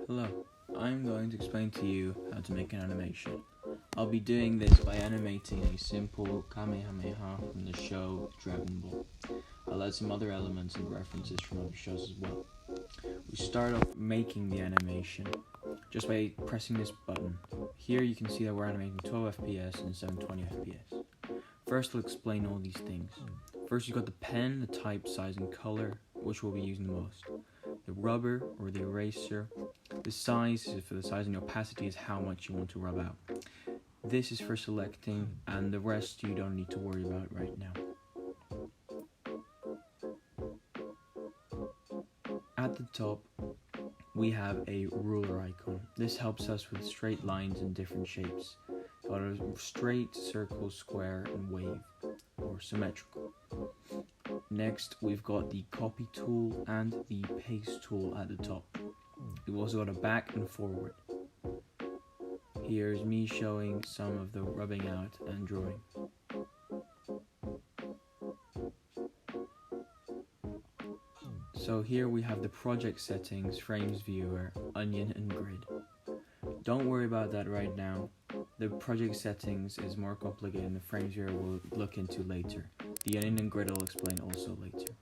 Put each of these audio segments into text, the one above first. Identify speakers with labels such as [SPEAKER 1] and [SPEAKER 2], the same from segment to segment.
[SPEAKER 1] Hello, I'm going to explain to you how to make an animation. I'll be doing this by animating a simple Kamehameha from the show Dragon Ball. I'll add some other elements and references from other shows as well. We start off making the animation just by pressing this button. Here you can see that we're animating 12 FPS and 720 FPS. First, we'll explain all these things. First, you've got the pen, the type, size, and color, which we'll be using the most. The rubber or the eraser. The size, for the size and the opacity, is how much you want to rub out. This is for selecting, and the rest you don't need to worry about right now. At the top, we have a ruler icon. This helps us with straight lines and different shapes. Got a straight, circle, square, and wave, or symmetrical. Next, we've got the copy tool and the paste tool at the top. We've also got a back and forward. Here's me showing some of the rubbing out and drawing. So here we have the project settings, frames viewer, onion, and grid. Don't worry about that right now. The project settings is more complicated and the frames viewer we'll look into later. The onion and grid I'll explain also later.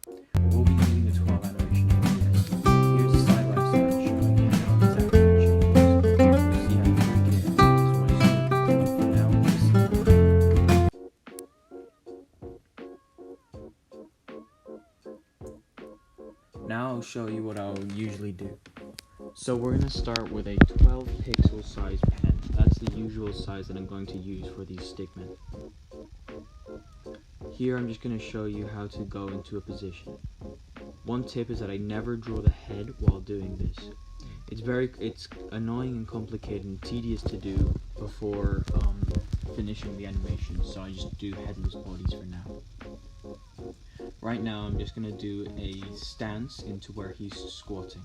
[SPEAKER 1] We'll be using the 12 animation FPS. Here's a side by side showing how this actually changes. You see how quick it is. Now I'll show you what I'll usually do. So we're going to start with a 12 pixel size pen. That's the usual size that I'm going to use for these stickmen. Here I'm just going to show you how to go into a position. One tip is that I never draw the head while doing this. It's annoying and complicated and tedious to do before finishing the animation, so I just do headless bodies for now. Right now I'm just going to do a stance into where he's squatting.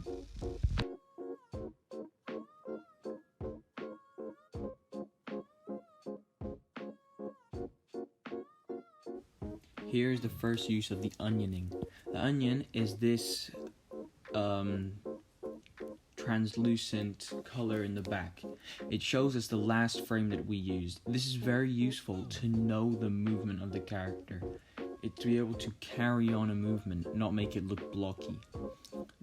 [SPEAKER 1] Here's the first use of the onioning. The onion is this translucent color in the back. It shows us the last frame that we used. This is very useful to know the movement of the character. To be able to carry on a movement, not make it look blocky.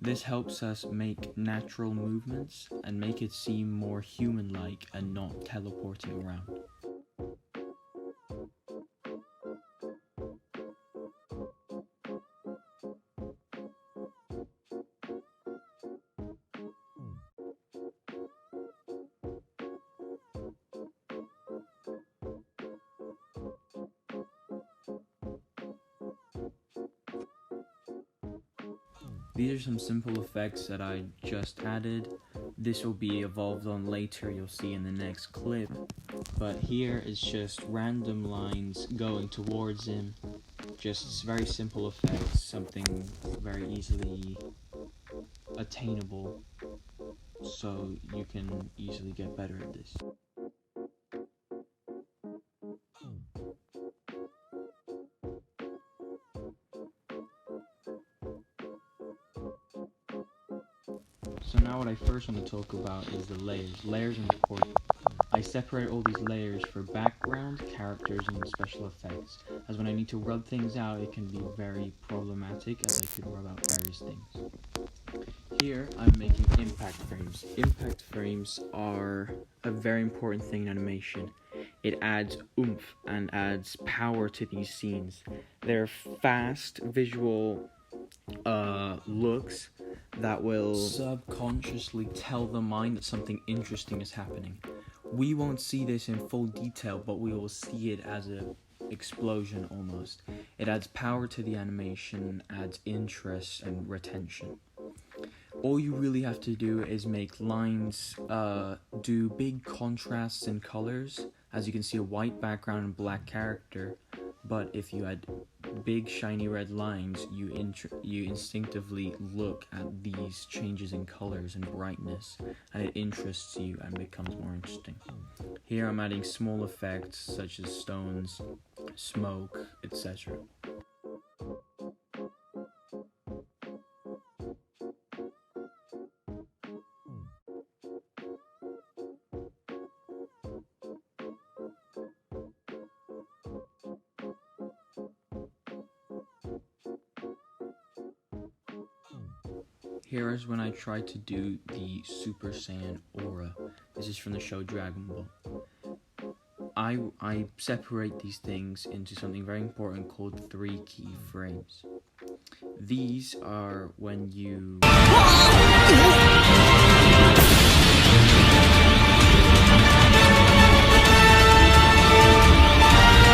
[SPEAKER 1] This helps us make natural movements and make it seem more human-like and not teleporting around. These are some simple effects that I just added. This will be evolved on later, you'll see in the next clip. But here is just random lines going towards him. Just very simple effects, something very easily attainable, so you can easily get better at this. So now what I first want to talk about is the layers. Layers are important. I separate all these layers for background, characters, and special effects, as when I need to rub things out it can be very problematic as I could rub out various things. Here I'm making impact frames. Impact frames are a very important thing in animation. It adds oomph and adds power to these scenes. They're fast visual looks that will subconsciously tell the mind that something interesting is happening. We won't see this in full detail, but we will see it as an explosion almost. It adds power to the animation, adds interest and retention. All you really have to do is make lines, do big contrasts in colors. As you can see, a white background and black character, but if you add big shiny red lines, you instinctively look at these changes in colors and brightness, and it interests you and becomes more interesting. Here I'm adding small effects such as stones, smoke, etc. Here is when I tried to do the Super Saiyan aura. This is from the show Dragon Ball. I separate these things into something very important called 3 keyframes. These are when you...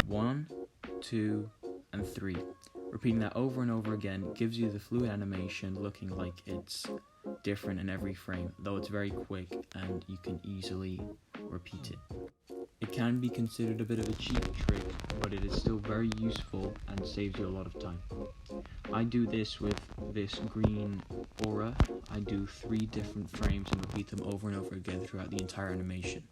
[SPEAKER 1] One, 2, and 3. Repeating that over and over again gives you the fluid animation looking like it's different in every frame, though it's very quick and you can easily repeat it. It can be considered a bit of a cheap trick, but it is still very useful and saves you a lot of time. I do this with this green aura. I do 3 different frames and repeat them over and over again throughout the entire animation.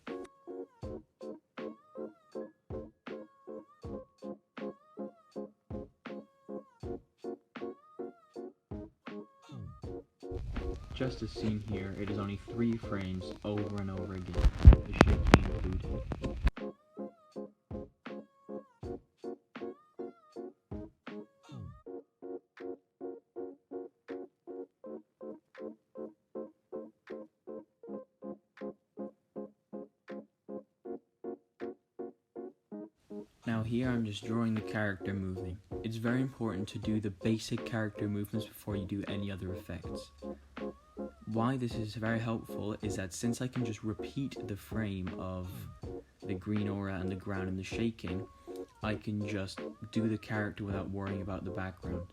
[SPEAKER 1] Just as seen here, it is only 3 frames over and over again, the shaking included. Now here I'm just drawing the character moving. It's very important to do the basic character movements before you do any other effects. Why this is very helpful is that since I can just repeat the frame of the green aura and the ground and the shaking, I can just do the character without worrying about the background.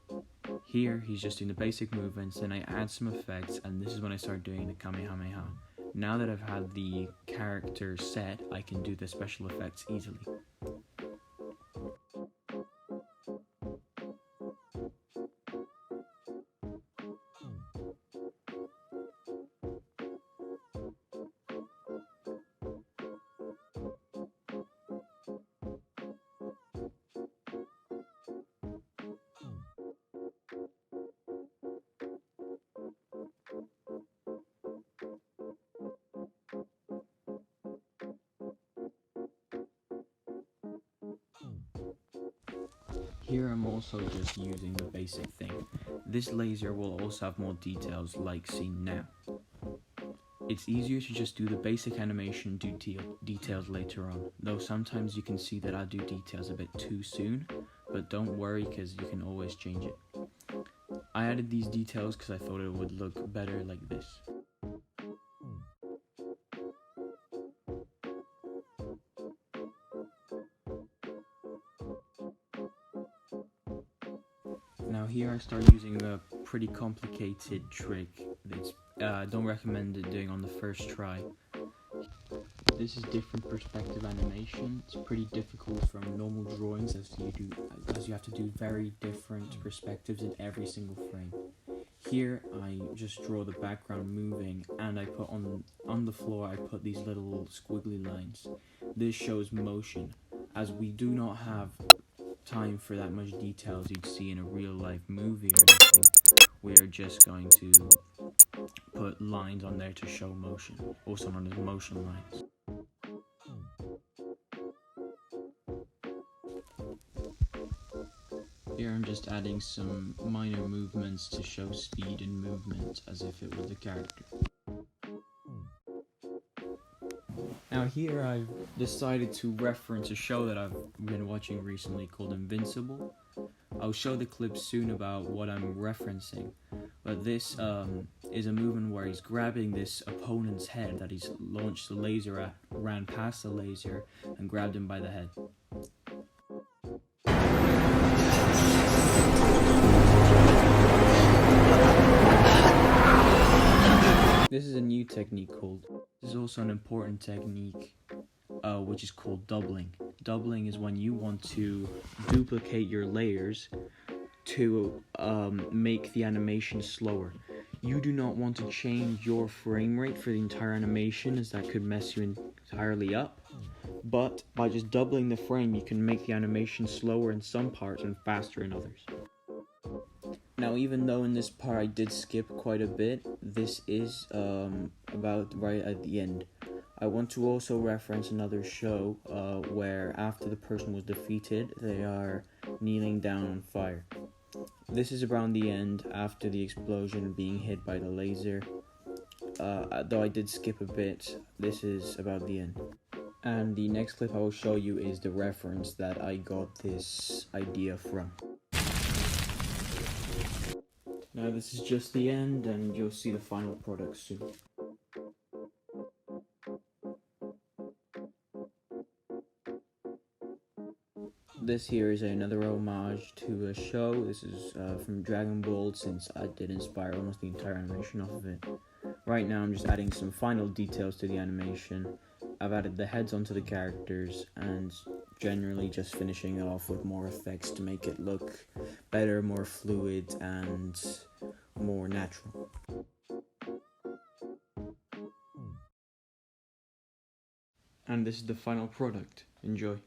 [SPEAKER 1] Here he's just doing the basic movements, then I add some effects, and this is when I start doing the Kamehameha. Now that I've had the character set, I can do the special effects easily. Here I'm also just using the basic thing. This laser will also have more details like seen now. It's easier to just do the basic animation, do details later on, though sometimes you can see that I do details a bit too soon, but don't worry because you can always change it. I added these details because I thought it would look better like this. Now here I start using a pretty complicated trick. Don't recommend it doing on the first try. This is different perspective animation. It's pretty difficult from normal drawings as you have to do very different perspectives in every single frame. Here I just draw the background moving, and I put on the floor I put these little squiggly lines. This shows motion, as we do not have time for that much detail as you'd see in a real life movie or anything. We are just going to put lines on there to show motion, also known as motion lines. Here I'm just adding some minor movements to show speed and movement as if it was the character. Now here I've decided to reference a show that I've been watching recently called Invincible. I'll show the clip soon about what I'm referencing, but this is a movement where he's grabbing this opponent's head that he's launched the laser at, ran past the laser, and grabbed him by the head. This is a new technique this is also an important technique, which is called doubling. Doubling is when you want to duplicate your layers to make the animation slower. You do not want to change your frame rate for the entire animation, as that could mess you entirely up. But by just doubling the frame, you can make the animation slower in some parts and faster in others. Now, even though in this part I did skip quite a bit, this is about right at the end. I want to also reference another show where after the person was defeated, they are kneeling down on fire. This is around the end after the explosion being hit by the laser. Though I did skip a bit, this is about the end. And the next clip I will show you is the reference that I got this idea from. Now this is just the end, and you'll see the final product soon. This here is another homage to a show. This is from Dragon Ball, since I did inspire almost the entire animation off of it. Right now I'm just adding some final details to the animation. I've added the heads onto the characters and generally just finishing it off with more effects to make it look better, more fluid, and more natural. And this is the final product. Enjoy.